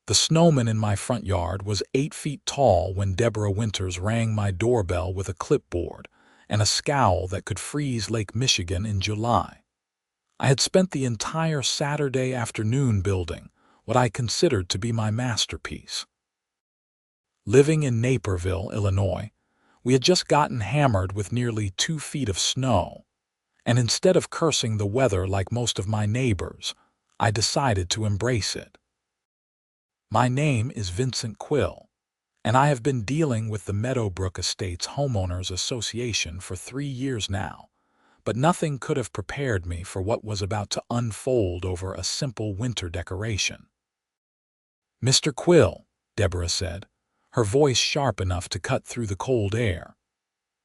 The snowman in my front yard was 8 feet tall when Deborah Winters rang my doorbell with a clipboard and a scowl that could freeze Lake Michigan in July. I had spent the entire Saturday afternoon building what I considered to be my masterpiece. Living in Naperville, Illinois, we had just gotten hammered with nearly 2 feet of snow, and instead of cursing the weather like most of my neighbors, I decided to embrace it. My name is Vincent Quill, and I have been dealing with the Meadowbrook Estates Homeowners Association for 3 years now, but nothing could have prepared me for what was about to unfold over a simple winter decoration. "Mr. Quill," Deborah said, her voice sharp enough to cut through the cold air.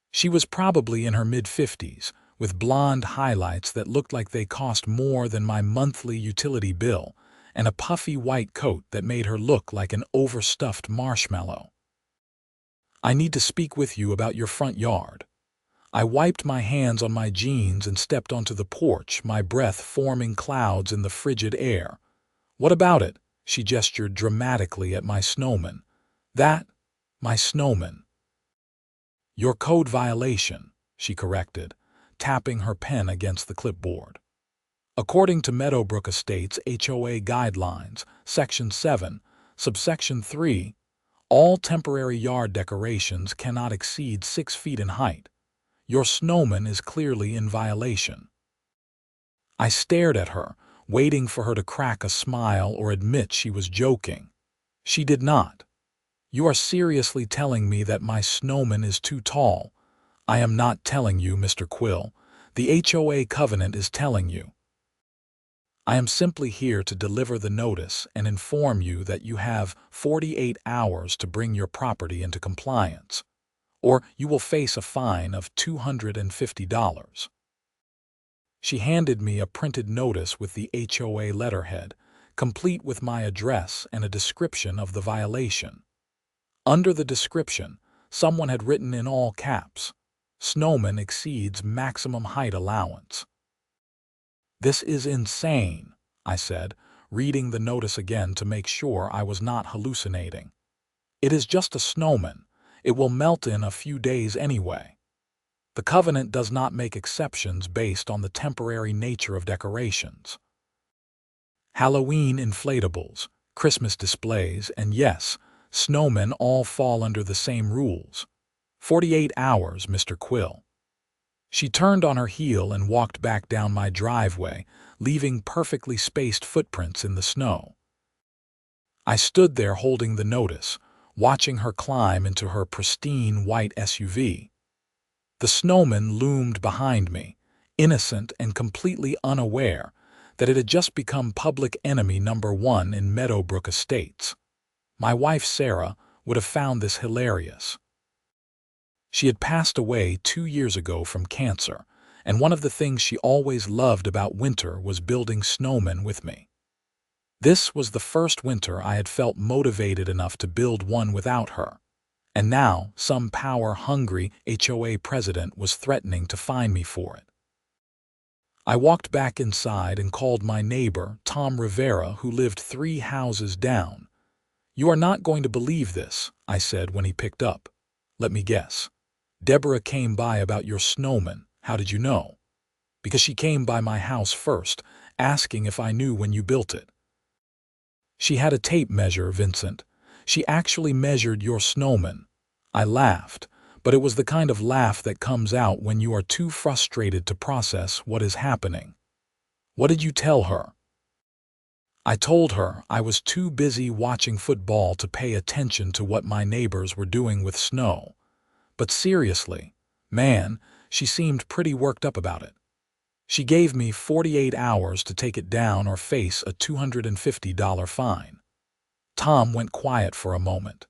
She was probably in her mid-50s, with blonde highlights that looked like they cost more than my monthly utility bill, and a puffy white coat that made her look like an overstuffed marshmallow. "I need to speak with you about your front yard." I wiped my hands on my jeans and stepped onto the porch, my breath forming clouds in the frigid air. "What about it?" She gestured dramatically at my snowman. My snowman." "Your code violation," she corrected, tapping her pen against the clipboard. "According to Meadowbrook Estates HOA Guidelines, Section 7, Subsection 3, all temporary yard decorations cannot exceed 6 feet in height. Your snowman is clearly in violation." I stared at her, waiting for her to crack a smile or admit she was joking. She did not. "You are seriously telling me that my snowman is too tall?" "I am not telling you, Mr. Quill. The HOA covenant is telling you. I am simply here to deliver the notice and inform you that you have 48 hours to bring your property into compliance, or you will face a fine of $250. She handed me a printed notice with the HOA letterhead, complete with my address and a description of the violation. Under the description, someone had written in all caps, "Snowman exceeds maximum height allowance." "This is insane," I said, reading the notice again to make sure I was not hallucinating. "It is just a snowman. It will melt in a few days anyway. The covenant does not make exceptions based on the temporary nature of decorations. Halloween inflatables, Christmas displays, and yes, snowmen all fall under the same rules. 48 hours, Mr. Quill." She turned on her heel and walked back down my driveway, leaving perfectly spaced footprints in the snow. I stood there holding the notice, watching her climb into her pristine white SUV. The snowman loomed behind me, innocent and completely unaware that it had just become public enemy number 1 in Meadowbrook Estates. My wife Sarah would have found this hilarious. She had passed away 2 years ago from cancer, and one of the things she always loved about winter was building snowmen with me. This was the first winter I had felt motivated enough to build one without her, and now some power-hungry HOA president was threatening to fine me for it. I walked back inside and called my neighbor, Tom Rivera, who lived 3 houses down. "You are not going to believe this," I said when he picked up. "Let me guess. Deborah came by about your snowman. How did you know?" "Because she came by my house first, asking if I knew when you built it." "She had a tape measure, Vincent. She actually measured your snowman." I laughed, but it was the kind of laugh that comes out when you are too frustrated to process what is happening. "What did you tell her?" I told her I was too busy watching football to pay attention to what my neighbors were doing with snow. But seriously, man, she seemed pretty worked up about it. She gave me 48 hours to take it down or face a $250 fine. Tom went quiet for a moment.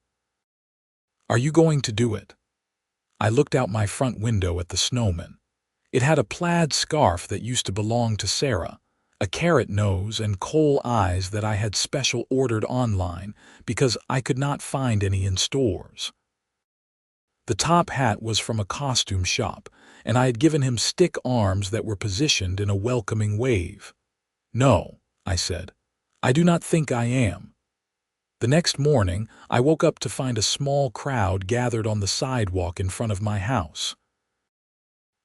"Are you going to do it?" I looked out my front window at the snowman. It had a plaid scarf that used to belong to Sarah, a carrot nose and coal eyes that I had special ordered online because I could not find any in stores. The top hat was from a costume shop, and I had given him stick arms that were positioned in a welcoming wave. "No," I said. "I do not think I am." The next morning, I woke up to find a small crowd gathered on the sidewalk in front of my house.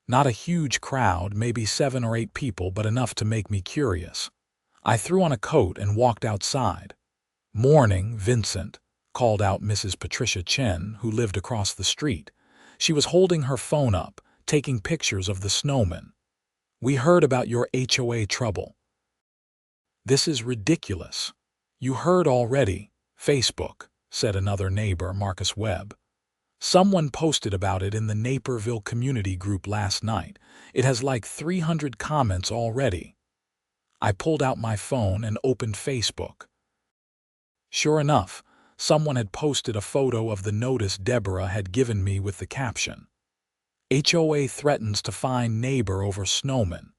Not a huge crowd, maybe 7 or 8 people, but enough to make me curious. I threw on a coat and walked outside. "Morning, Vincent," called out Mrs. Patricia Chen, who lived across the street. She was holding her phone up, taking pictures of the Snowman. "We heard about your HOA trouble." "This is ridiculous." "You heard already. Facebook," said another neighbor, Marcus Webb. "Someone posted about it in the Naperville community group last night. It has like 300 comments already." I pulled out my phone and opened Facebook. Sure enough, someone had posted a photo of the notice Deborah had given me with the caption, "HOA threatens to fine neighbor over Snowman.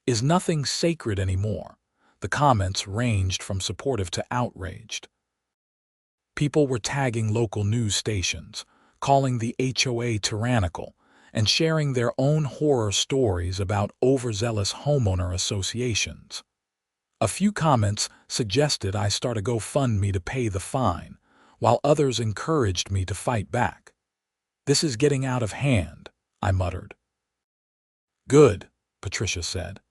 Is nothing sacred anymore?" The comments ranged from supportive to outraged. People were tagging local news stations, calling the HOA tyrannical, and sharing their own horror stories about overzealous homeowner associations. A few comments suggested I start a GoFundMe to pay the fine, while others encouraged me to fight back. "This is getting out of hand," I muttered. "Good," Patricia said.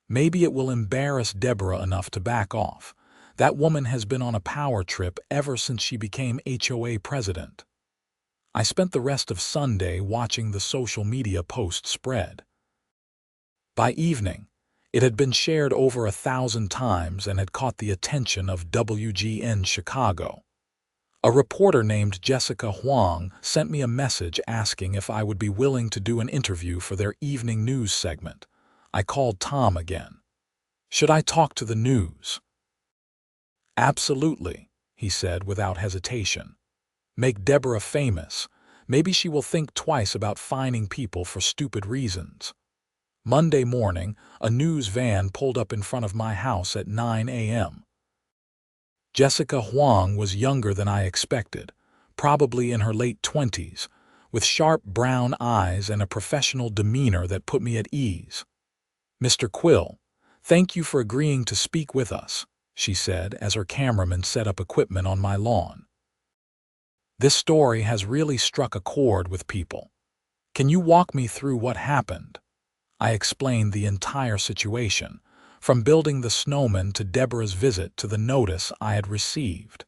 "Maybe it will embarrass Deborah enough to back off. That woman has been on a power trip ever since she became HOA president." I spent the rest of Sunday watching the social media posts spread. By evening, it had been shared over 1,000 times and had caught the attention of WGN Chicago. A reporter named Jessica Huang sent me a message asking if I would be willing to do an interview for their evening news segment. I called Tom again. "Should I talk to the news?" "Absolutely," he said without hesitation. "Make Deborah famous. Maybe she will think twice about fining people for stupid reasons." Monday morning, a news van pulled up in front of my house at 9 a.m. Jessica Huang was younger than I expected, probably in her late 20s, with sharp brown eyes and a professional demeanor that put me at ease. "Mr. Quill, thank you for agreeing to speak with us," she said as her cameraman set up equipment on my lawn. "This story has really struck a chord with people. Can you walk me through what happened?" I explained the entire situation, from building the Snowman to Deborah's visit to the notice I had received.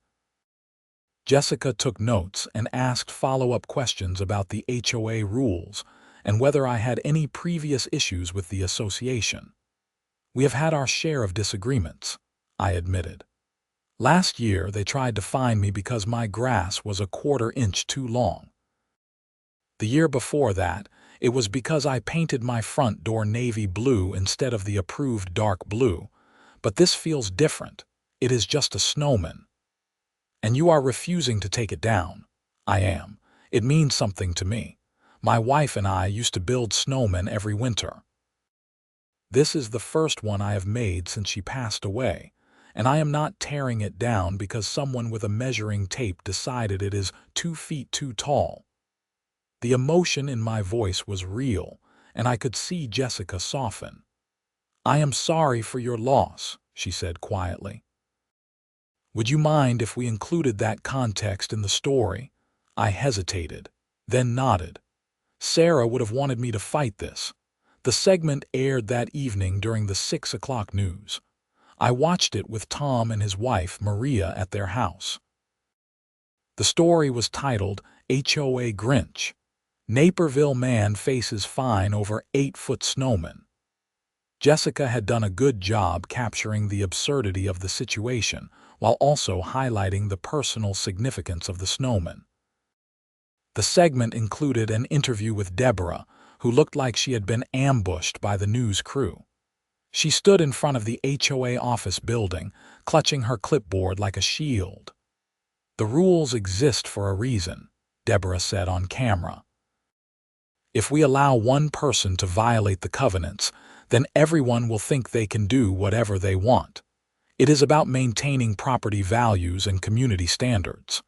Jessica took notes and asked follow-up questions about the HOA rules and whether I had any previous issues with the association. "We have had our share of disagreements," I admitted. "Last year they tried to fine me because my grass was a 1/4 inch too long. The year before that, it was because I painted my front door navy blue instead of the approved dark blue. But this feels different. It is just a Snowman." "And you are refusing to take it down?" "I am. It means something to me. My wife and I used to build snowmen every winter. This is the first one I have made since she passed away, and I am not tearing it down because someone with a measuring tape decided it is 2 feet too tall." The emotion in my voice was real, and I could see Jessica soften. "I am sorry for your loss," she said quietly. "Would you mind if we included that context in the story?" I hesitated, then nodded. Sarah would have wanted me to fight this. The segment aired that evening during the 6 o'clock news. I watched it with Tom and his wife, Maria, at their house. The story was titled HOA Grinch. Naperville man faces fine over 8-foot snowman. Jessica had done a good job capturing the absurdity of the situation while also highlighting the personal significance of the snowman. The segment included an interview with Deborah, who looked like she had been ambushed by the news crew. She stood in front of the HOA office building, clutching her clipboard like a shield. "The rules exist for a reason," Deborah said on camera. "If we allow one person to violate the covenants, then everyone will think they can do whatever they want. It is about maintaining property values and community standards."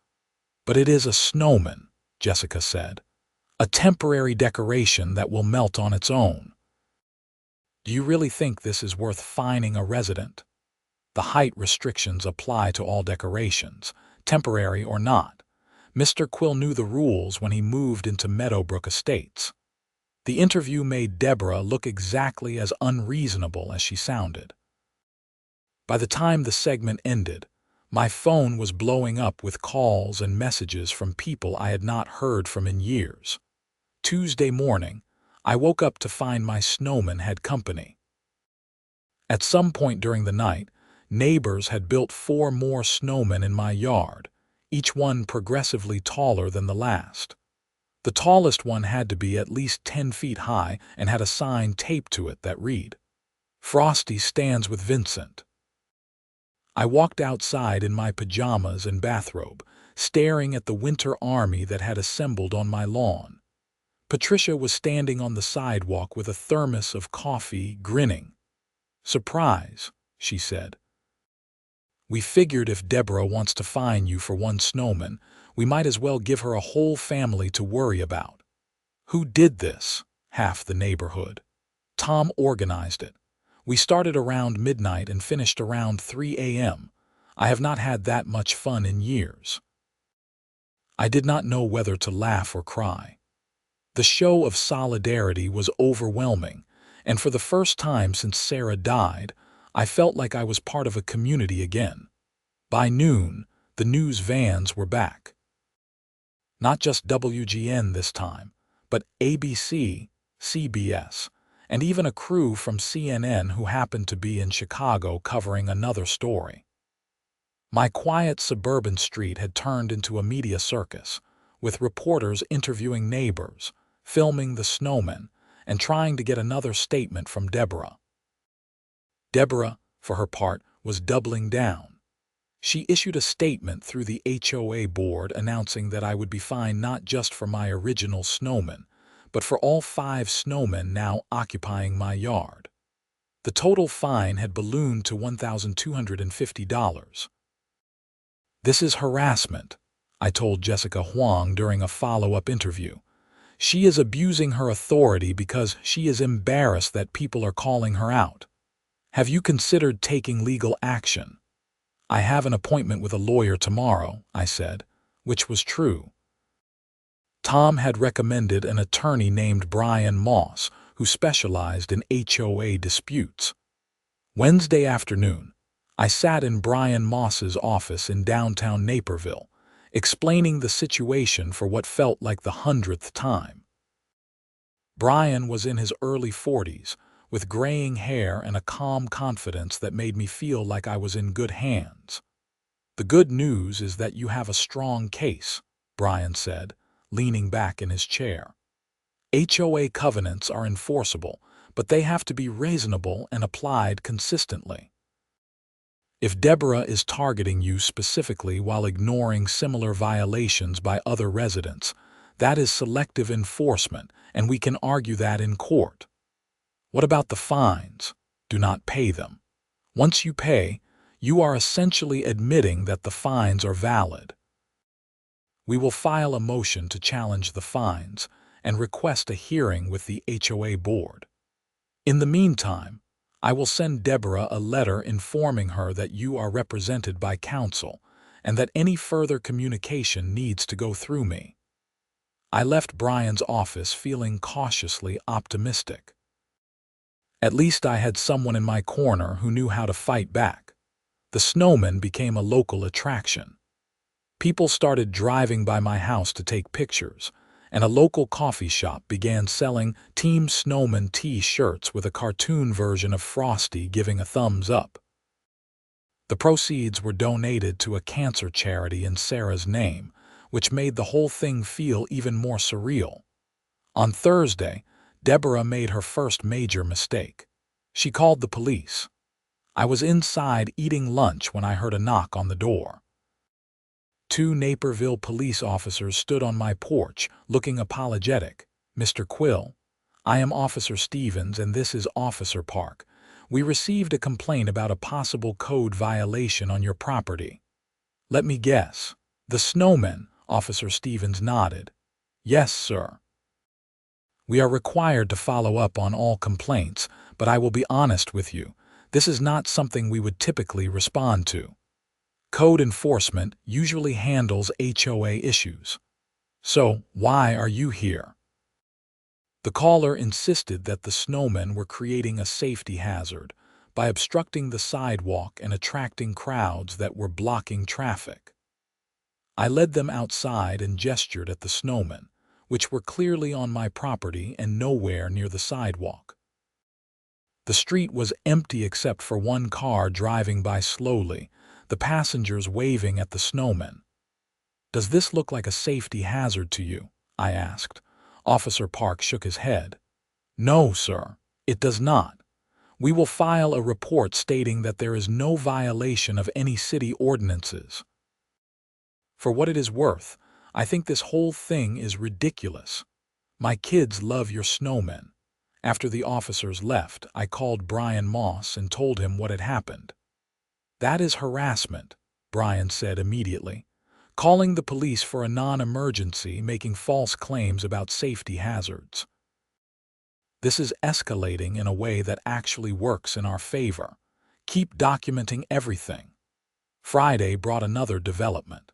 "But it is a snowman," Jessica said. "A temporary decoration that will melt on its own." "Do you really think this is worth fining a resident?" "The height restrictions apply to all decorations. temporary or not. Mr. Quill knew the rules when he moved into Meadowbrook Estates. The interview made Deborah look exactly as unreasonable as she sounded. By the time the segment ended, my phone was blowing up with calls and messages from people I had not heard from in years. Tuesday morning, I woke up to find my snowman had company. At some point during the night, neighbors had built 4 more snowmen in my yard, each one progressively taller than the last. The tallest one had to be at least 10 feet high and had a sign taped to it that read, "Frosty stands with Vincent." I walked outside in my pajamas and bathrobe, staring at the winter army that had assembled on my lawn. Patricia was standing on the sidewalk with a thermos of coffee, grinning. "Surprise," she said. "We figured if Deborah wants to fine you for one snowman, we might as well give her a whole family to worry about." "Who did this?" "Half the neighborhood. Tom organized it. We started around midnight and finished around 3 a.m. I have not had that much fun in years." I did not know whether to laugh or cry. The show of solidarity was overwhelming, and for the first time since Sarah died, I felt like I was part of a community again. By noon, the news vans were back. Not just WGN this time, but ABC, CBS, and even a crew from CNN who happened to be in Chicago covering another story. My quiet suburban street had turned into a media circus, with reporters interviewing neighbors, filming the snowman, and trying to get another statement from Deborah. Deborah, for her part, was doubling down. She issued a statement through the HOA board announcing that I would be fined not just for my original snowman, but for all 5 snowmen now occupying my yard. The total fine had ballooned to $1,250. "This is harassment," I told Jessica Huang during a follow-up interview. "She is abusing her authority because she is embarrassed that people are calling her out. Have you considered taking legal action?" "I have an appointment with a lawyer tomorrow," I said, which was true. Tom had recommended an attorney named Brian Moss, who specialized in HOA disputes. Wednesday afternoon, I sat in Brian Moss's office in downtown Naperville, explaining the situation for what felt like the 100th time. Brian was in his early 40s, with graying hair and a calm confidence that made me feel like I was in good hands. "The good news is that you have a strong case," Brian said, leaning back in his chair. "HOA covenants are enforceable, but they have to be reasonable and applied consistently. If Deborah is targeting you specifically while ignoring similar violations by other residents, that is selective enforcement, and we can argue that in court. What about the fines? Do not pay them. Once you pay, you are essentially admitting that the fines are valid. We will file a motion to challenge the fines and request a hearing with the HOA board. In the meantime, I will send Deborah a letter informing her that you are represented by counsel and that any further communication needs to go through me." I left Brian's office feeling cautiously optimistic. At least I had someone in my corner who knew how to fight back. The snowman became a local attraction. People started driving by my house to take pictures, and a local coffee shop began selling Team Snowman T-shirts with a cartoon version of Frosty giving a thumbs up. The proceeds were donated to a cancer charity in Sarah's name, which made the whole thing feel even more surreal. On Thursday, Deborah made her first major mistake. She called the police. I was inside eating lunch when I heard a knock on the door. 2 Naperville police officers stood on my porch, looking apologetic. "Mr. Quill, I am Officer Stevens and this is Officer Park. We received a complaint about a possible code violation on your property." "Let me guess. The snowman," Officer Stevens nodded. "Yes, sir. We are required to follow up on all complaints, but I will be honest with you. This is not something we would typically respond to." Code enforcement usually handles HOA issues. So, why are you here? The caller insisted that the snowmen were creating a safety hazard by obstructing the sidewalk and attracting crowds that were blocking traffic. I led them outside and gestured at the snowmen, which were clearly on my property and nowhere near the sidewalk. The street was empty except for one car driving by slowly, the passengers waving at the snowmen. "Does this look like a safety hazard to you?" I asked. Officer Park shook his head. "No, sir, it does not. We will file a report stating that there is no violation of any city ordinances." For what it is worth, I think this whole thing is ridiculous. My kids love your snowmen. After the officers left, I called Brian Moss and told him what had happened. "That is harassment," Brian said immediately, calling the police for a non-emergency, making false claims about safety hazards. "This is escalating in a way that actually works in our favor. Keep documenting everything." Friday brought another development.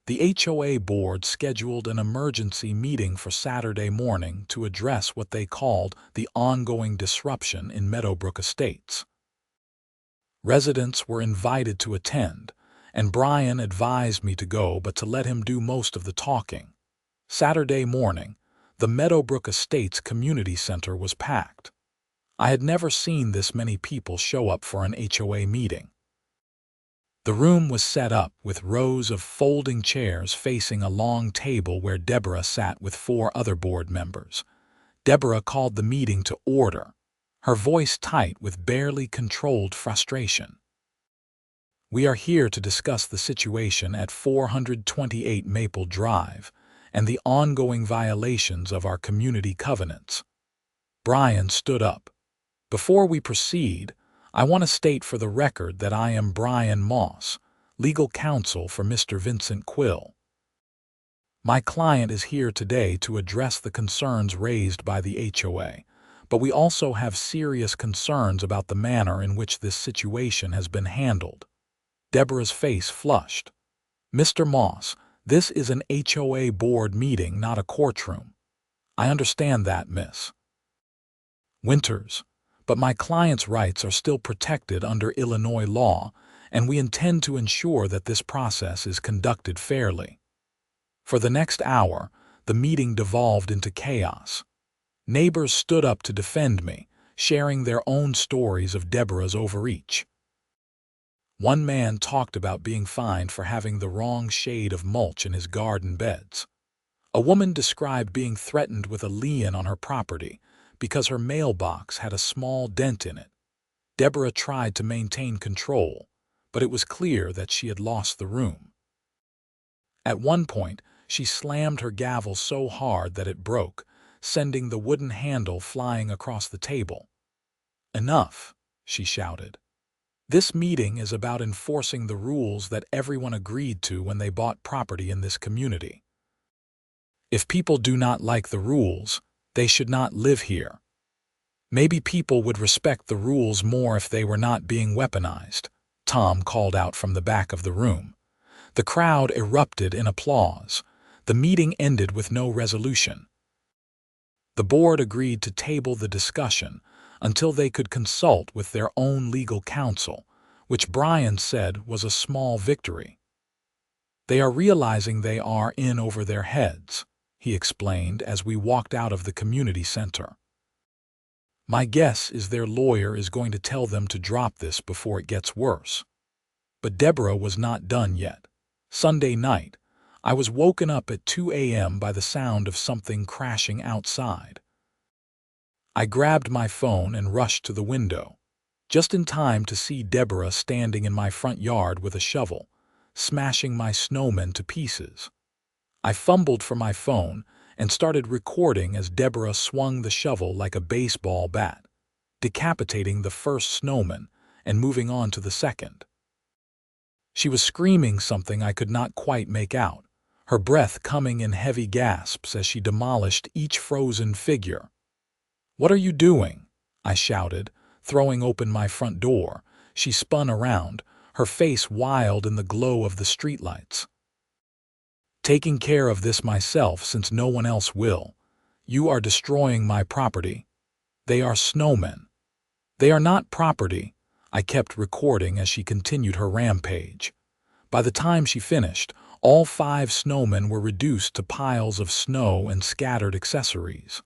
The HOA board scheduled an emergency meeting for Saturday morning to address what they called the ongoing disruption in Meadowbrook Estates. Residents were invited to attend, and Brian advised me to go but to let him do most of the talking. Saturday morning, the Meadowbrook Estates Community Center was packed. I had never seen this many people show up for an HOA meeting. The room was set up with rows of folding chairs facing a long table where Deborah sat with 4 other board members. Deborah called the meeting to order, her voice tight with barely controlled frustration. "We are here to discuss the situation at 428 Maple Drive and the ongoing violations of our community covenants." Brian stood up. "Before we proceed, I want to state for the record that I am Brian Moss, legal counsel for Mr. Vincent Quill. My client is here today to address the concerns raised by the HOA, but we also have serious concerns about the manner in which this situation has been handled." Deborah's face flushed. "Mr. Moss, this is an HOA board meeting, not a courtroom." "I understand that, Miss Winters, but my client's rights are still protected under Illinois law, and we intend to ensure that this process is conducted fairly." For the next hour, the meeting devolved into chaos. Neighbors stood up to defend me, sharing their own stories of Deborah's overreach. One man talked about being fined for having the wrong shade of mulch in his garden beds. A woman described being threatened with a lien on her property because her mailbox had a small dent in it. Deborah tried to maintain control, but it was clear that she had lost the room. At one point, she slammed her gavel so hard that it broke, sending the wooden handle flying across the table. "Enough," she shouted. "This meeting is about enforcing the rules that everyone agreed to when they bought property in this community. If people do not like the rules, they should not live here. Maybe people would respect the rules more if they were not being weaponized," Tom called out from the back of the room. The crowd erupted in applause. The meeting ended with no resolution. The board agreed to table the discussion until they could consult with their own legal counsel, which Brian said was a small victory. "They are realizing they are in over their heads," he explained as we walked out of the community center. "My guess is their lawyer is going to tell them to drop this before it gets worse." But Deborah was not done yet. Sunday night, I was woken up at 2 a.m. by the sound of something crashing outside. I grabbed my phone and rushed to the window, just in time to see Deborah standing in my front yard with a shovel, smashing my snowman to pieces. I fumbled for my phone and started recording as Deborah swung the shovel like a baseball bat, decapitating the first snowman and moving on to the second. She was screaming something I could not quite make out, her breath coming in heavy gasps as she demolished each frozen figure. "What are you doing?" I shouted, throwing open my front door. She spun around, her face wild in the glow of the streetlights. "Taking care of this myself since no one else will. You are destroying my property. They are snowmen. They are not property." I kept recording as she continued her rampage. By the time she finished, all 5 snowmen were reduced to piles of snow and scattered accessories.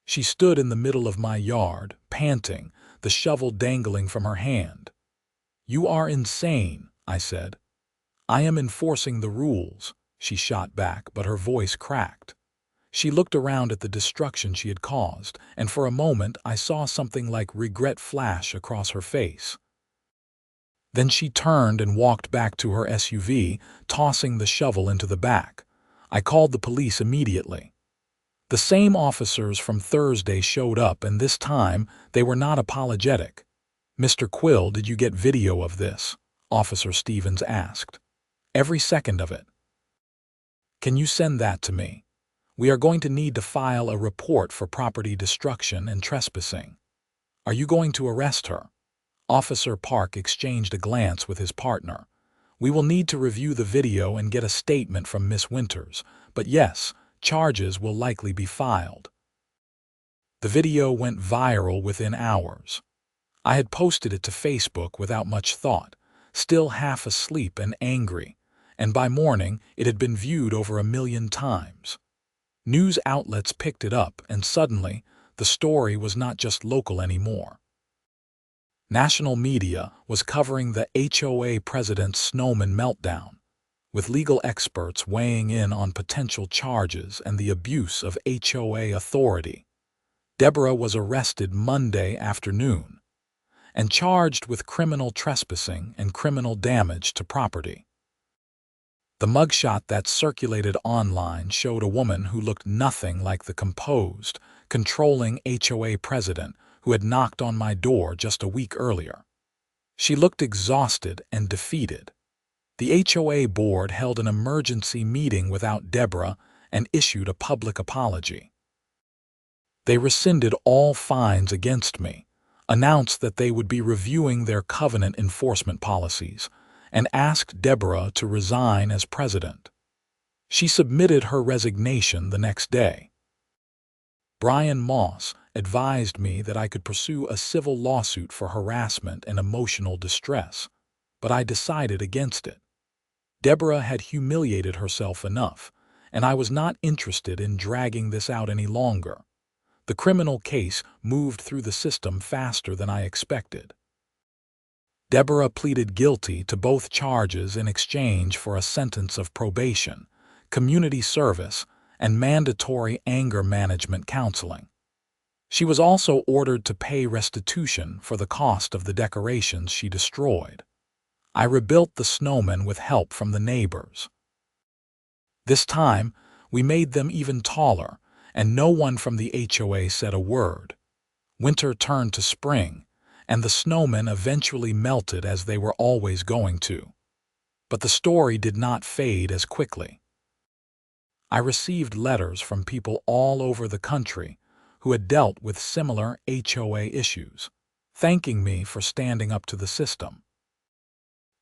She stood in the middle of my yard, panting, the shovel dangling from her hand. "You are insane," I said. "I am enforcing the rules," she shot back, but her voice cracked. She looked around at the destruction she had caused, and for a moment I saw something like regret flash across her face. Then she turned and walked back to her SUV, tossing the shovel into the back. I called the police immediately. The same officers from Thursday showed up, and this time they were not apologetic. "Mr. Quill, did you get video of this?" Officer Stevens asked. "Every second of it." "Can you send that to me? We are going to need to file a report for property destruction and trespassing." "Are you going to arrest her?" Officer Park exchanged a glance with his partner. "We will need to review the video and get a statement from Miss Winters, but yes, charges will likely be filed." The video went viral within hours. I had posted it to Facebook without much thought, still half asleep and angry, and by morning it had been viewed over 1 million times. News outlets picked it up, and suddenly the story was not just local anymore. National media was covering the HOA president's Snowman meltdown, with legal experts weighing in on potential charges and the abuse of HOA authority. Deborah was arrested Monday afternoon and charged with criminal trespassing and criminal damage to property. The mugshot that circulated online showed a woman who looked nothing like the composed, controlling HOA president who had knocked on my door just a week earlier. She looked exhausted and defeated. The HOA board held an emergency meeting without Deborah and issued a public apology. They rescinded all fines against me, announced that they would be reviewing their covenant enforcement policies, and asked Deborah to resign as president. She submitted her resignation the next day. Brian Moss advised me that I could pursue a civil lawsuit for harassment and emotional distress, but I decided against it. Deborah had humiliated herself enough, and I was not interested in dragging this out any longer. The criminal case moved through the system faster than I expected. Deborah pleaded guilty to both charges in exchange for a sentence of probation, community service, and mandatory anger management counseling. She was also ordered to pay restitution for the cost of the decorations she destroyed. I rebuilt the snowmen with help from the neighbors. This time, we made them even taller, and no one from the HOA said a word. Winter turned to spring, and the snowmen eventually melted as they were always going to. But the story did not fade as quickly. I received letters from people all over the country who had dealt with similar HOA issues, thanking me for standing up to the system.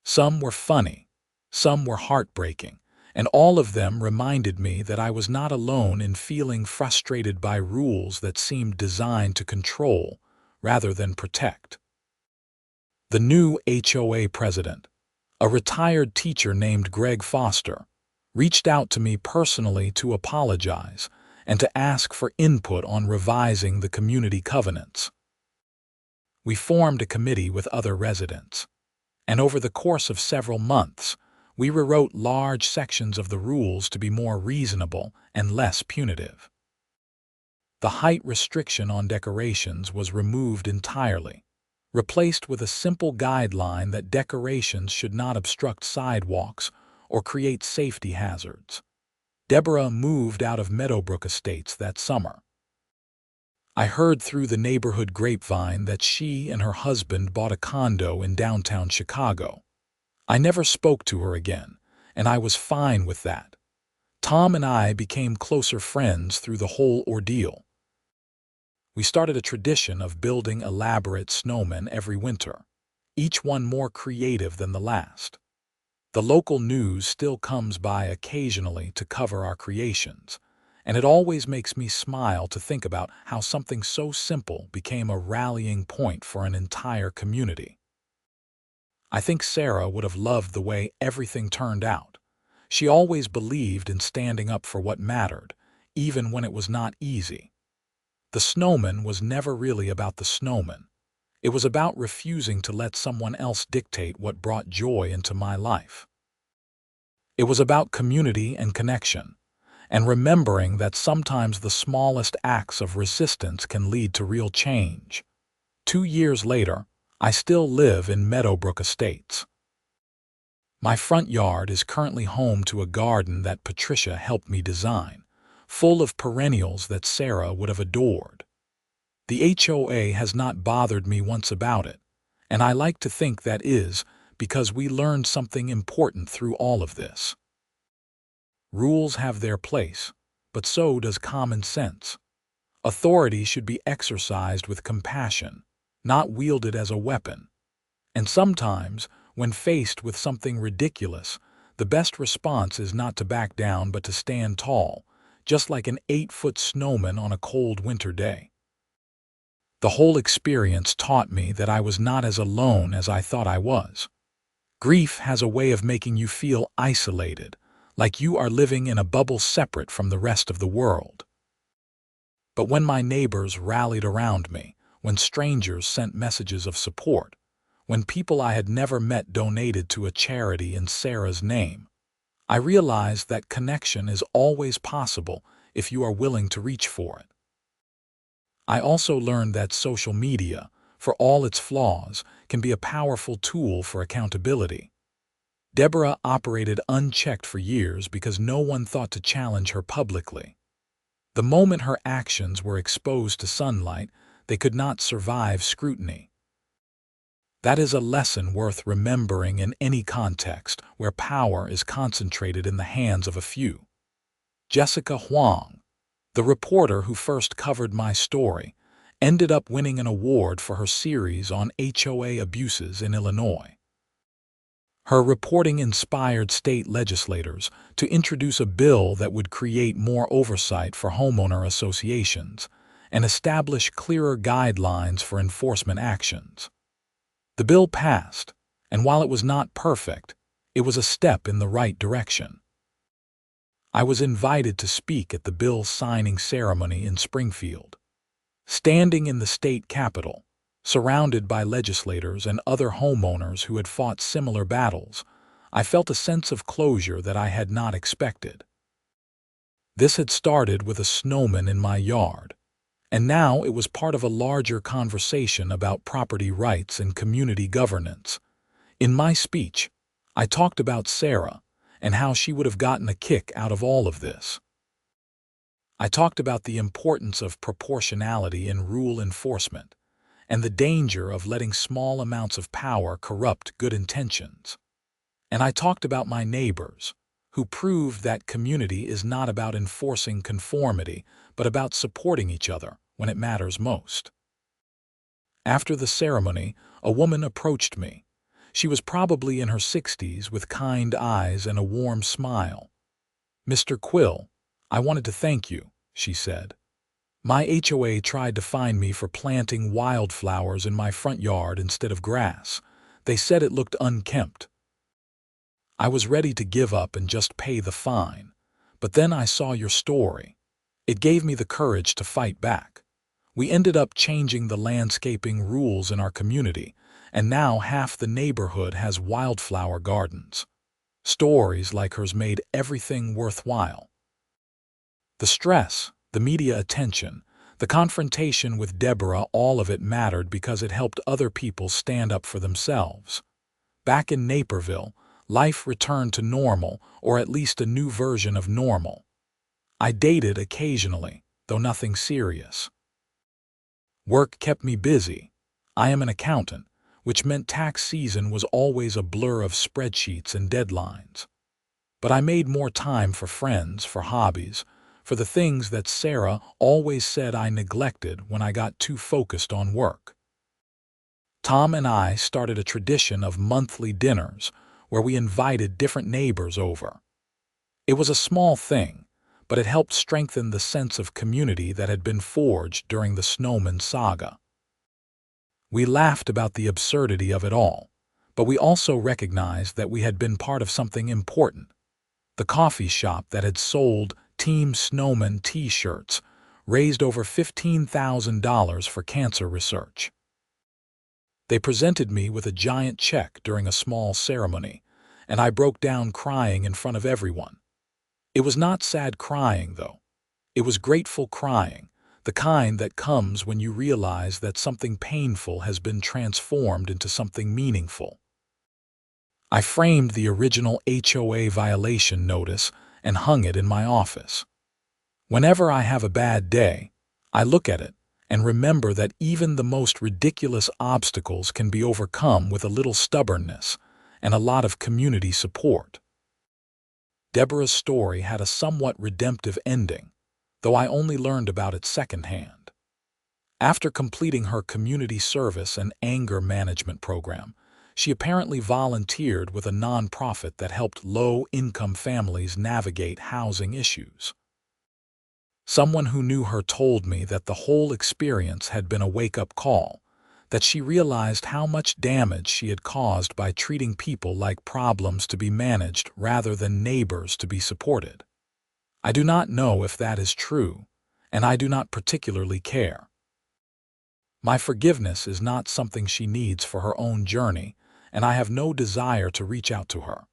Some were funny, some were heartbreaking, and all of them reminded me that I was not alone in feeling frustrated by rules that seemed designed to control rather than protect. The new HOA president, a retired teacher named Greg Foster, reached out to me personally to apologize and to ask for input on revising the community covenants. We formed a committee with other residents, and over the course of several months, we rewrote large sections of the rules to be more reasonable and less punitive. The height restriction on decorations was removed entirely, replaced with a simple guideline that decorations should not obstruct sidewalks or create safety hazards. Deborah moved out of Meadowbrook Estates that summer. I heard through the neighborhood grapevine that she and her husband bought a condo in downtown Chicago. I never spoke to her again, and I was fine with that. Tom and I became closer friends through the whole ordeal. We started a tradition of building elaborate snowmen every winter, each one more creative than the last. The local news still comes by occasionally to cover our creations, and it always makes me smile to think about how something so simple became a rallying point for an entire community. I think Sarah would have loved the way everything turned out. She always believed in standing up for what mattered, even when it was not easy. The Snowman was never really about the snowman. It was about refusing to let someone else dictate what brought joy into my life. It was about community and connection, and remembering that sometimes the smallest acts of resistance can lead to real change. 2 years later, I still live in Meadowbrook Estates. My front yard is currently home to a garden that Patricia helped me design, full of perennials that Sarah would have adored. The HOA has not bothered me once about it, and I like to think that is because we learned something important through all of this. Rules have their place, but so does common sense. Authority should be exercised with compassion, not wielded as a weapon. And sometimes, when faced with something ridiculous, the best response is not to back down but to stand tall, just like an 8-foot snowman on a cold winter day. The whole experience taught me that I was not as alone as I thought I was. Grief has a way of making you feel isolated, like you are living in a bubble separate from the rest of the world. But when my neighbors rallied around me, when strangers sent messages of support, when people I had never met donated to a charity in Sarah's name, I realized that connection is always possible if you are willing to reach for it. I also learned that social media, for all its flaws, can be a powerful tool for accountability. Deborah operated unchecked for years because no one thought to challenge her publicly. The moment her actions were exposed to sunlight, they could not survive scrutiny. That is a lesson worth remembering in any context where power is concentrated in the hands of a few. Jessica Huang, the reporter who first covered my story, ended up winning an award for her series on HOA abuses in Illinois. Her reporting inspired state legislators to introduce a bill that would create more oversight for homeowner associations and establish clearer guidelines for enforcement actions. The bill passed, and while it was not perfect, it was a step in the right direction. I was invited to speak at the bill signing ceremony in Springfield. Standing in the state capitol, surrounded by legislators and other homeowners who had fought similar battles, I felt a sense of closure that I had not expected. This had started with a snowman in my yard, and now it was part of a larger conversation about property rights and community governance. In my speech, I talked about Sarah and how she would have gotten a kick out of all of this. I talked about the importance of proportionality in rule enforcement and the danger of letting small amounts of power corrupt good intentions. And I talked about my neighbors, who proved that community is not about enforcing conformity, but about supporting each other when it matters most. After the ceremony, a woman approached me. She was probably in her 60s with kind eyes and a warm smile. "Mr. Quill, I wanted to thank you," she said. "My HOA tried to fine me for planting wildflowers in my front yard instead of grass. They said it looked unkempt." I was ready to give up and just pay the fine, but then I saw your story. It gave me the courage to fight back. We ended up changing the landscaping rules in our community, and now half the neighborhood has wildflower gardens. Stories like hers made everything worthwhile. The stress, the media attention, the confrontation with Deborah, all of it mattered because it helped other people stand up for themselves. Back in Naperville, life returned to normal, or at least a new version of normal. I dated occasionally, though nothing serious. Work kept me busy. I am an accountant, which meant tax season was always a blur of spreadsheets and deadlines. But I made more time for friends, for hobbies, for the things that Sarah always said I neglected when I got too focused on work. Tom and I started a tradition of monthly dinners where we invited different neighbors over. It was a small thing, but it helped strengthen the sense of community that had been forged during the Snowman saga. We laughed about the absurdity of it all, but we also recognized that we had been part of something important. The coffee shop that had sold Team Snowman t-shirts raised over $15,000 for cancer research. They presented me with a giant check during a small ceremony, and I broke down crying in front of everyone. It was not sad crying, though. It was grateful crying, the kind that comes when you realize that something painful has been transformed into something meaningful. I framed the original HOA violation notice and hung it in my office. Whenever I have a bad day, I look at it and remember that even the most ridiculous obstacles can be overcome with a little stubbornness and a lot of community support. Deborah's story had a somewhat redemptive ending, though I only learned about it secondhand. After completing her community service and anger management program, she apparently volunteered with a nonprofit that helped low-income families navigate housing issues. Someone who knew her told me that the whole experience had been a wake-up call, that she realized how much damage she had caused by treating people like problems to be managed rather than neighbors to be supported. I do not know if that is true, and I do not particularly care. My forgiveness is not something she needs for her own journey, and I have no desire to reach out to her.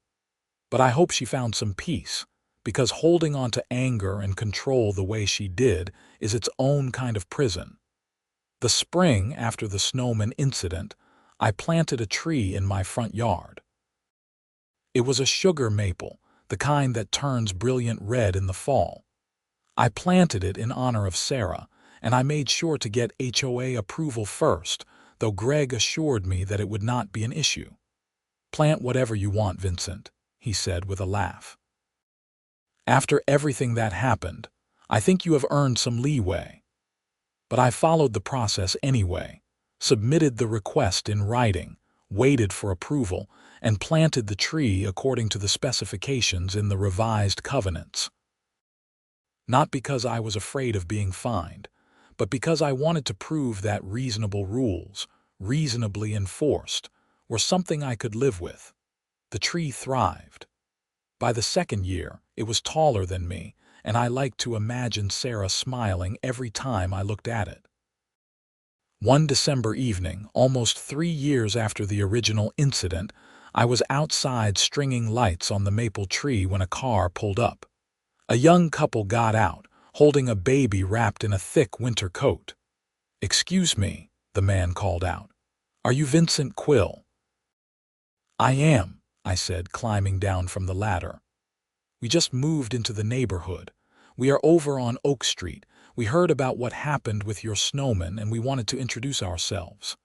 But I hope she found some peace, because holding on to anger and control the way she did is its own kind of prison. The spring after the Snowman incident, I planted a tree in my front yard. It was a sugar maple, the kind that turns brilliant red in the fall. I planted it in honor of Sarah, and I made sure to get HOA approval first, though Greg assured me that it would not be an issue. "Plant whatever you want, Vincent," he said with a laugh. "After everything that happened, I think you have earned some leeway." But I followed the process anyway, submitted the request in writing, waited for approval, and planted the tree according to the specifications in the revised covenants. Not because I was afraid of being fined, but because I wanted to prove that reasonable rules, reasonably enforced, were something I could live with. The tree thrived. By the second year, it was taller than me, and I liked to imagine Sarah smiling every time I looked at it. One December evening, almost 3 years after the original incident, I was outside stringing lights on the maple tree when a car pulled up. A young couple got out, holding a baby wrapped in a thick winter coat. "Excuse me," the man called out. "Are you Vincent Quill?" "I am," I said, climbing down from the ladder. "We just moved into the neighborhood. We are over on Oak Street. We heard about what happened with your snowman and we wanted to introduce ourselves.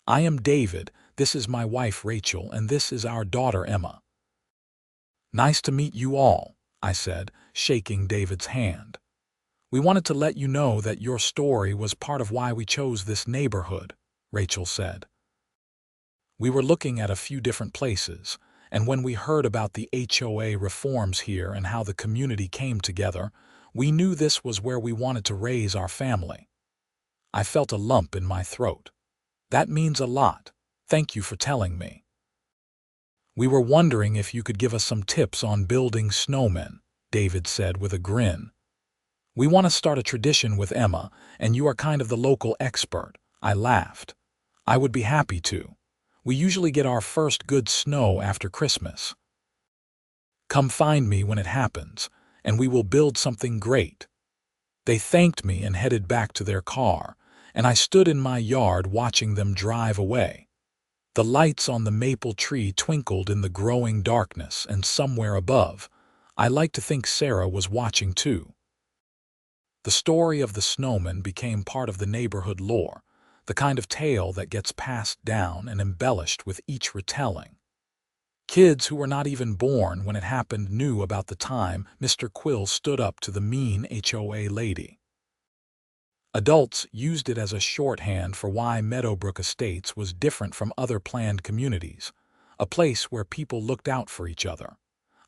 I am David, this is my wife Rachel, and this is our daughter Emma." "Nice to meet you all," I said, shaking David's hand. "We wanted to let you know that your story was part of why we chose this neighborhood," Rachel said. "We were looking at a few different places, and when we heard about the HOA reforms here and how the community came together, we knew this was where we wanted to raise our family." I felt a lump in my throat. "That means a lot. Thank you for telling me." "We were wondering if you could give us some tips on building snowmen," David said with a grin. "We want to start a tradition with Emma, and you are kind of the local expert." I laughed. "I would be happy to. We usually get our first good snow after Christmas. Come find me when it happens, and we will build something great." They thanked me and headed back to their car, and I stood in my yard watching them drive away. The lights on the maple tree twinkled in the growing darkness, and somewhere above, I like to think Sarah was watching too. The story of the snowman became part of the neighborhood lore, the kind of tale that gets passed down and embellished with each retelling. Kids who were not even born when it happened knew about the time Mr. Quill stood up to the mean HOA lady. Adults used it as a shorthand for why Meadowbrook Estates was different from other planned communities, a place where people looked out for each other.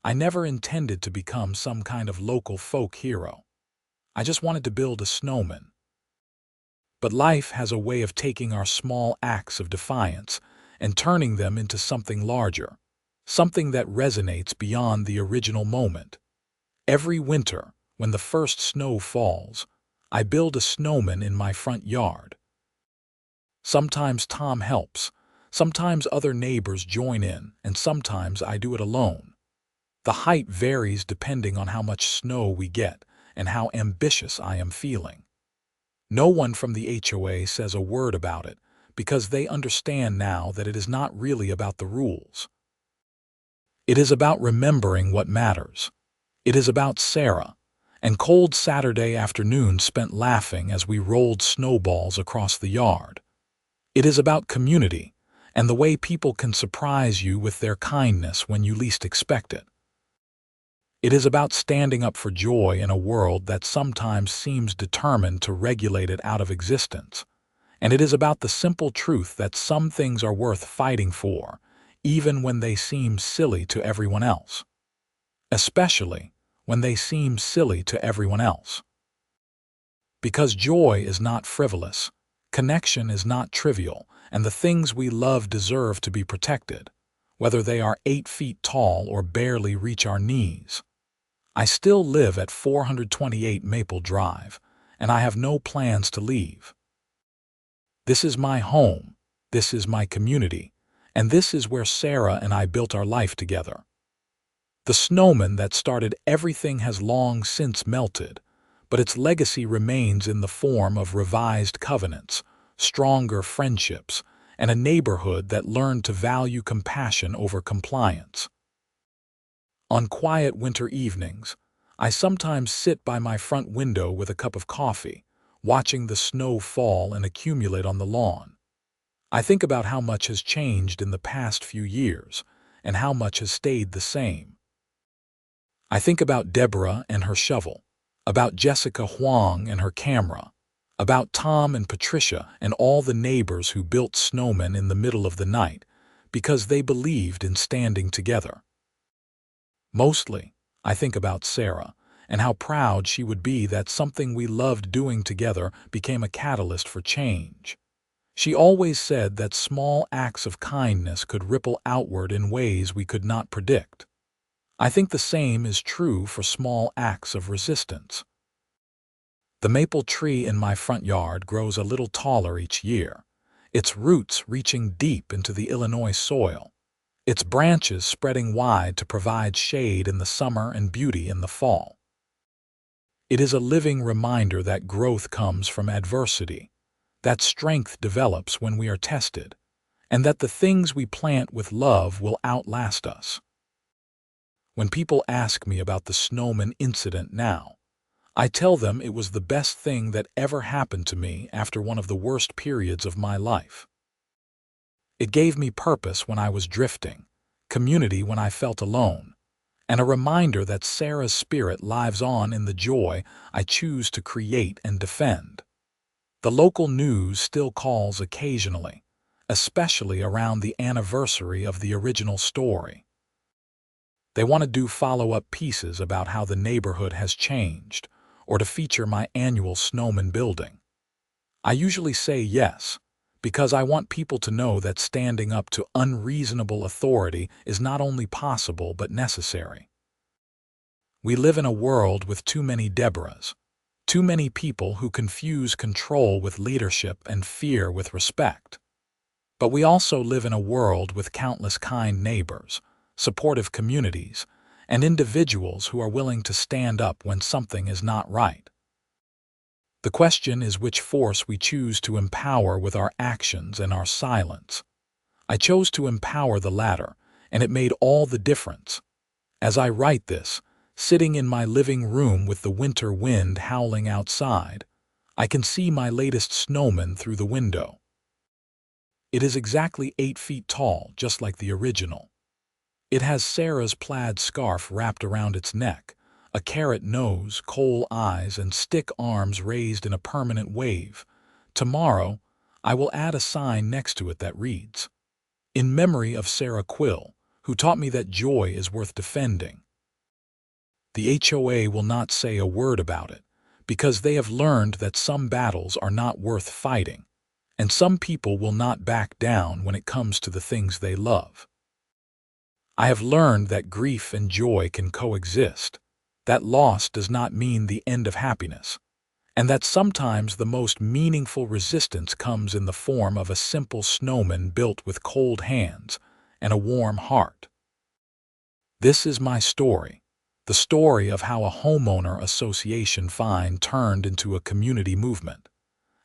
I never intended to become some kind of local folk hero. I just wanted to build a snowman. But life has a way of taking our small acts of defiance and turning them into something larger, something that resonates beyond the original moment. Every winter, when the first snow falls, I build a snowman in my front yard. Sometimes Tom helps, sometimes other neighbors join in, and sometimes I do it alone. The height varies depending on how much snow we get and how ambitious I am feeling. No one from the HOA says a word about it because they understand now that it is not really about the rules. It is about remembering what matters. It is about Sarah, and cold Saturday afternoons spent laughing as we rolled snowballs across the yard. It is about community and the way people can surprise you with their kindness when you least expect it. It is about standing up for joy in a world that sometimes seems determined to regulate it out of existence. And it is about the simple truth that some things are worth fighting for, even when they seem silly to everyone else. Especially when they seem silly to everyone else. Because joy is not frivolous, connection is not trivial, and the things we love deserve to be protected, whether they are 8 feet tall or barely reach our knees. I still live at 428 Maple Drive, and I have no plans to leave. This is my home, this is my community, and this is where Sarah and I built our life together. The snowman that started everything has long since melted, but its legacy remains in the form of revised covenants, stronger friendships, and a neighborhood that learned to value compassion over compliance. On quiet winter evenings, I sometimes sit by my front window with a cup of coffee, watching the snow fall and accumulate on the lawn. I think about how much has changed in the past few years, and how much has stayed the same. I think about Deborah and her shovel, about Jessica Huang and her camera, about Tom and Patricia and all the neighbors who built snowmen in the middle of the night because they believed in standing together. Mostly, I think about Sarah and how proud she would be that something we loved doing together became a catalyst for change. She always said that small acts of kindness could ripple outward in ways we could not predict. I think the same is true for small acts of resistance. The maple tree in my front yard grows a little taller each year, its roots reaching deep into the Illinois soil, its branches spreading wide to provide shade in the summer and beauty in the fall. It is a living reminder that growth comes from adversity, that strength develops when we are tested, and that the things we plant with love will outlast us. When people ask me about the Snowman incident now, I tell them it was the best thing that ever happened to me after one of the worst periods of my life. It gave me purpose when I was drifting, community when I felt alone, and a reminder that Sarah's spirit lives on in the joy I choose to create and defend. The local news still calls occasionally, especially around the anniversary of the original story. They want to do follow-up pieces about how the neighborhood has changed, or to feature my annual Snowman building. I usually say yes, because I want people to know that standing up to unreasonable authority is not only possible but necessary. We live in a world with too many Deborahs, too many people who confuse control with leadership and fear with respect. But we also live in a world with countless kind neighbors, supportive communities, and individuals who are willing to stand up when something is not right. The question is which force we choose to empower with our actions and our silence. I chose to empower the latter, and it made all the difference. As I write this, sitting in my living room with the winter wind howling outside, I can see my latest snowman through the window. It is exactly 8 feet tall, just like the original. It has Sarah's plaid scarf wrapped around its neck, a carrot nose, coal eyes, and stick arms raised in a permanent wave. Tomorrow, I will add a sign next to it that reads, "In memory of Sarah Quill, who taught me that joy is worth defending." The HOA will not say a word about it, because they have learned that some battles are not worth fighting, and some people will not back down when it comes to the things they love. I have learned that grief and joy can coexist, that loss does not mean the end of happiness, and that sometimes the most meaningful resistance comes in the form of a simple snowman built with cold hands and a warm heart. This is my story, the story of how a homeowner association fine turned into a community movement,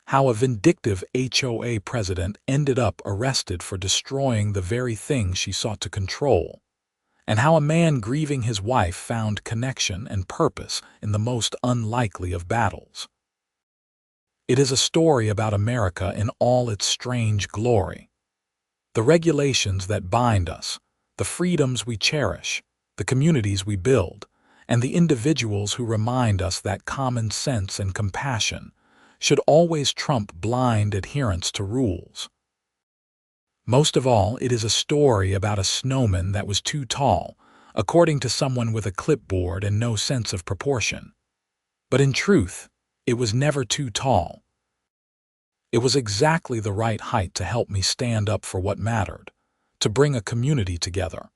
how a vindictive HOA president ended up arrested for destroying the very thing she sought to control, and how a man grieving his wife found connection and purpose in the most unlikely of battles. It is a story about America in all its strange glory. The regulations that bind us, the freedoms we cherish, the communities we build, and the individuals who remind us that common sense and compassion should always trump blind adherence to rules. Most of all, it is a story about a snowman that was too tall, according to someone with a clipboard and no sense of proportion. But in truth, it was never too tall. It was exactly the right height to help me stand up for what mattered, to bring a community together,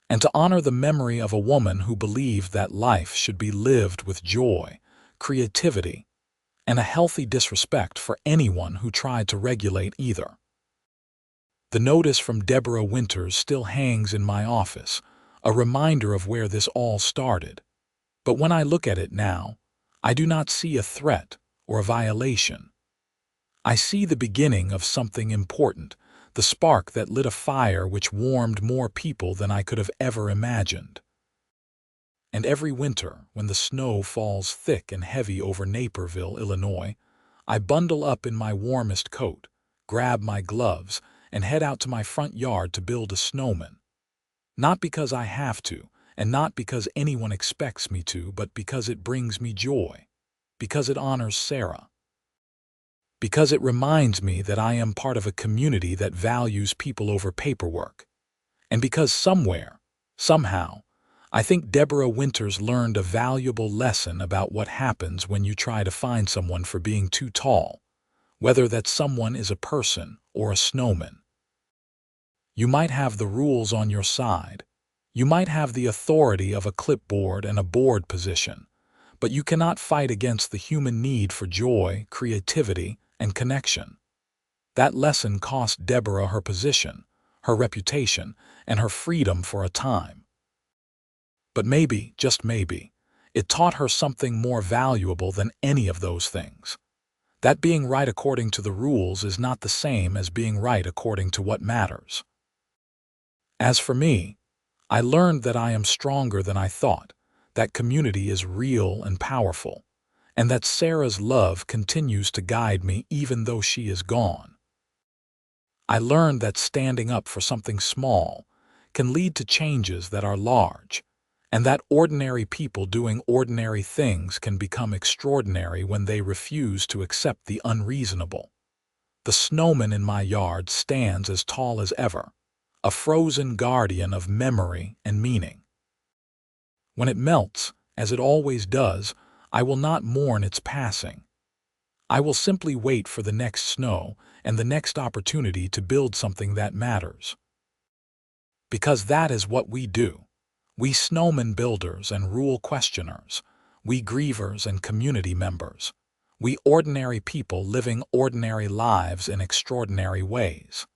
and to honor the memory of a woman who believed that life should be lived with joy, creativity, and a healthy disrespect for anyone who tried to regulate either. The notice from Deborah Winters still hangs in my office, a reminder of where this all started. But when I look at it now, I do not see a threat or a violation. I see the beginning of something important, the spark that lit a fire which warmed more people than I could have ever imagined. And every winter, when the snow falls thick and heavy over Naperville, Illinois, I bundle up in my warmest coat, grab my gloves, and head out to my front yard to build a snowman. Not because I have to, and not because anyone expects me to, but because it brings me joy, because it honors Sarah, because it reminds me that I am part of a community that values people over paperwork, and because somewhere, somehow, I think Deborah Winters learned a valuable lesson about what happens when you try to find someone for being too tall, whether that someone is a person or a snowman. You might have the rules on your side. You might have the authority of a clipboard and a board position, but you cannot fight against the human need for joy, creativity, and connection. That lesson cost Deborah her position, her reputation, and her freedom for a time. But maybe, just maybe, it taught her something more valuable than any of those things. That being right according to the rules is not the same as being right according to what matters. As for me, I learned that I am stronger than I thought, that community is real and powerful, and that Sarah's love continues to guide me even though she is gone. I learned that standing up for something small can lead to changes that are large, and that ordinary people doing ordinary things can become extraordinary when they refuse to accept the unreasonable. The snowman in my yard stands as tall as ever, a frozen guardian of memory and meaning. When it melts, as it always does, I will not mourn its passing. I will simply wait for the next snow and the next opportunity to build something that matters. Because that is what we do. We snowman builders and rule questioners, we grievers and community members, we ordinary people living ordinary lives in extraordinary ways.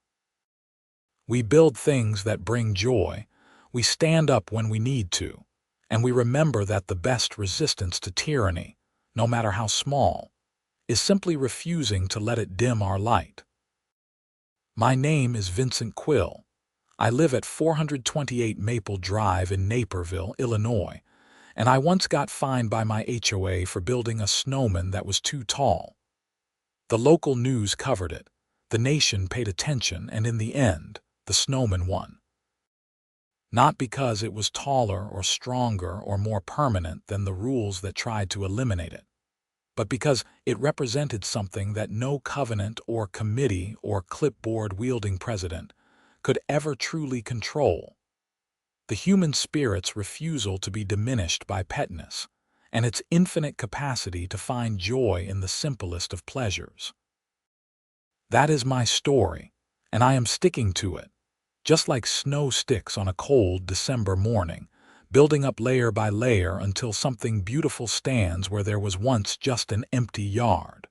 We build things that bring joy, we stand up when we need to, and we remember that the best resistance to tyranny, no matter how small, is simply refusing to let it dim our light. My name is Vincent Quill. I live at 428 Maple Drive in Naperville, Illinois, and I once got fined by my HOA for building a snowman that was too tall. The local news covered it, the nation paid attention, and in the end, the snowman won. not because it was taller or stronger or more permanent than the rules that tried to eliminate it, but because it represented something that no covenant or committee or clipboard-wielding president could ever truly control: the human spirit's refusal to be diminished by pettiness, and its infinite capacity to find joy in the simplest of pleasures. That is my story, and I am sticking to it, just like snow sticks on a cold December morning, building up layer by layer until something beautiful stands where there was once just an empty yard.